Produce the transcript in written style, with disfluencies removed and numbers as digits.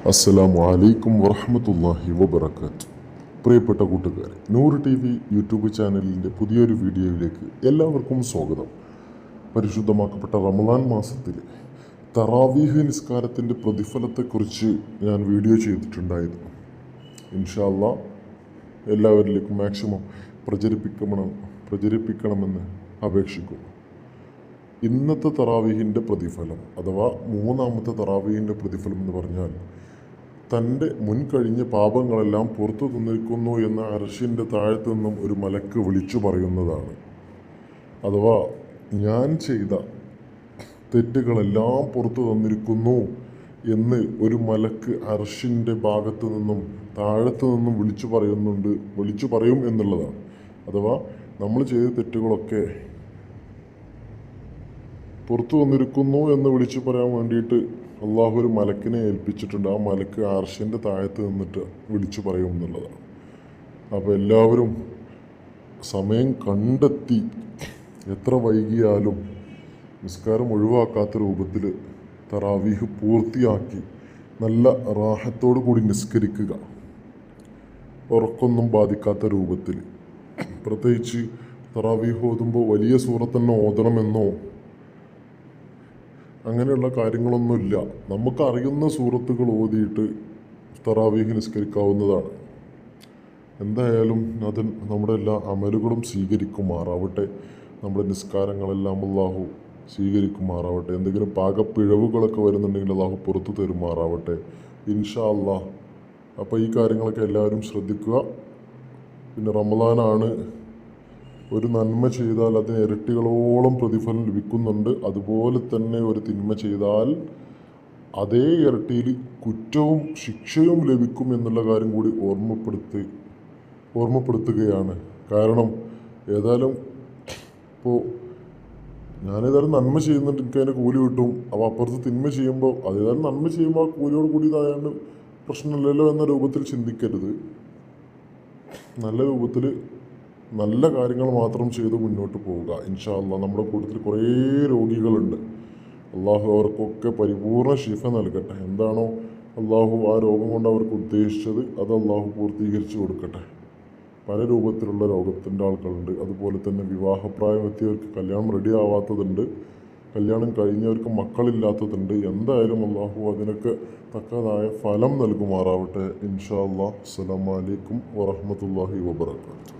അസ്സലാമു അലൈക്കും വറഹ്മത്തുള്ളാഹി വബറകാത്ത്. പ്രിയപ്പെട്ട കൂട്ടുകാരെ, നൂറ് ടി വി യൂട്യൂബ് ചാനലിൻ്റെ പുതിയൊരു വീഡിയോയിലേക്ക് എല്ലാവർക്കും സ്വാഗതം. പരിശുദ്ധമാക്കപ്പെട്ട റമദാൻ മാസത്തിൽ തറാവീഹ് നിസ്കാരത്തിൻ്റെ പ്രതിഫലത്തെക്കുറിച്ച് ഞാൻ വീഡിയോ ചെയ്തിട്ടുണ്ടായിരുന്നു. ഇൻഷാ അല്ലാഹ് എല്ലാവരിലേക്കും മാക്സിമം പ്രചരിപ്പിക്കണമെന്ന് അപേക്ഷിക്കുന്നു. ഇന്നത്തെ തറാവീഹിൻ്റെ പ്രതിഫലം അഥവാ മൂന്നാമത്തെ തറാവീഹിൻ്റെ പ്രതിഫലം എന്ന് പറഞ്ഞാൽ തൻ്റെ മുൻകഴിഞ്ഞ പാപങ്ങളെല്ലാം പുറത്തു തന്നിരിക്കുന്നു എന്ന അർശിൻ്റെ താഴത്തു നിന്നും ഒരു മലക്ക് വിളിച്ചു പറയുന്നതാണ്. അഥവാ ഞാൻ ചെയ്ത തെറ്റുകളെല്ലാം പുറത്തു തന്നിരിക്കുന്നു എന്ന് ഒരു മലക്ക് അർശിൻ്റെ ഭാഗത്തു നിന്നും താഴത്തു നിന്നും വിളിച്ചു പറയും എന്നുള്ളതാണ്. അഥവാ നമ്മൾ ചെയ്ത തെറ്റുകളൊക്കെ പുറത്തു വന്നിരിക്കുന്നു എന്ന് വിളിച്ചു പറയാൻ വേണ്ടിയിട്ട് അള്ളാഹു ഒരു മലക്കിനെ ഏൽപ്പിച്ചിട്ടുണ്ട്. ആ മലക്ക് അർശിൻ്റെ താഴത്ത് നിന്നിട്ട് വിളിച്ചു പറയും എന്നുള്ളതാണ്. അപ്പോൾ എല്ലാവരും സമയം കണ്ടെത്തി എത്ര വൈകിയാലും നിസ്കാരം ഒഴിവാക്കാത്ത രൂപത്തിൽ തറാവീഹ് പൂർത്തിയാക്കി നല്ല റാഹത്തോടു കൂടി നിസ്കരിക്കുക. ഉറക്കൊന്നും ബാധിക്കാത്ത രൂപത്തിൽ. പ്രത്യേകിച്ച് തറാവീഹ് ഓതുമ്പോൾ വലിയ സൂറത്ത് തന്നെ ഓതണമെന്നോ അങ്ങനെയുള്ള കാര്യങ്ങളൊന്നുമില്ല. നമുക്കറിയുന്ന സൂറത്തുകൾ ഓതിയിട്ട് തറാവീഹ് നിസ്കരിക്കാവുന്നതാണ്. എന്തായാലും അത് നമ്മുടെ എല്ലാ അമലുകളും സ്വീകരിക്കുമാറാവട്ടെ. നമ്മുടെ നിസ്കാരങ്ങളെല്ലാം അല്ലാഹു സ്വീകരിക്കുമാറാവട്ടെ. എന്തെങ്കിലും പാകപ്പിഴവുകളൊക്കെ വരുന്നുണ്ടെങ്കിൽ അല്ലാഹു പുറത്തു തരുമാറാവട്ടെ ഇൻഷാ അല്ലാഹ്. അപ്പോൾ ഈ കാര്യങ്ങളൊക്കെ എല്ലാവരും ശ്രദ്ധിക്കുക. പിന്നെ റമദാനാണ്. ഒരു നന്മ ചെയ്താൽ അതിന് ഇരട്ടികളോളം പ്രതിഫലം ലഭിക്കുന്നുണ്ട്. അതുപോലെ തന്നെ ഒരു തിന്മ ചെയ്താൽ അതേ ഇരട്ടിയിൽ കുറ്റവും ശിക്ഷയും ലഭിക്കും എന്നുള്ള കാര്യം കൂടി ഓർമ്മപ്പെടുത്തുകയാണ്. കാരണം ഏതായാലും ഞാനേതായാലും നന്മ ചെയ്യുന്നുണ്ട്, എനിക്ക് അതിൻ്റെ കൂലി കിട്ടും. അപ്പോൾ അപ്പുറത്ത് തിന്മ ചെയ്യുമ്പോൾ അതേതായാലും നന്മ ചെയ്യുമ്പോൾ ആ കൂലിയോട് കൂടി ഇതായാണ്ട് പ്രശ്നമില്ലല്ലോ എന്ന രൂപത്തിൽ ചിന്തിക്കരുത്. നല്ല രൂപത്തിൽ നല്ല കാര്യങ്ങൾ മാത്രം ചെയ്ത് മുന്നോട്ട് പോവുക ഇൻഷാ അല്ലാഹ്. നമ്മുടെ കൂട്ടത്തിൽ കുറേ രോഗികളുണ്ട്. അള്ളാഹു അവർക്കൊക്കെ പരിപൂർണ ശിഫ നൽകട്ടെ. എന്താണോ അള്ളാഹു ആ രോഗം കൊണ്ട് അവർക്ക് ഉദ്ദേശിച്ചത് അത് അള്ളാഹു പൂർത്തീകരിച്ച് കൊടുക്കട്ടെ. പല രൂപത്തിലുള്ള രോഗത്തിൻ്റെ ആൾക്കാരുണ്ട്. അതുപോലെ തന്നെ വിവാഹപ്രായം എത്തിയവർക്ക് കല്യാണം റെഡി ആവാത്തതുണ്ട്, കല്യാണം കഴിഞ്ഞവർക്ക് മക്കളില്ലാത്തതുണ്ട്. എന്തായാലും അള്ളാഹു അതിനൊക്കെ തക്കതായ ഫലം നൽകുമാറാവട്ടെ ഇൻഷാ അല്ലാഹ്. അസ്സലാമു അലൈക്കും വറഹ്മത്തുള്ളാഹി വബറകാതുഹു.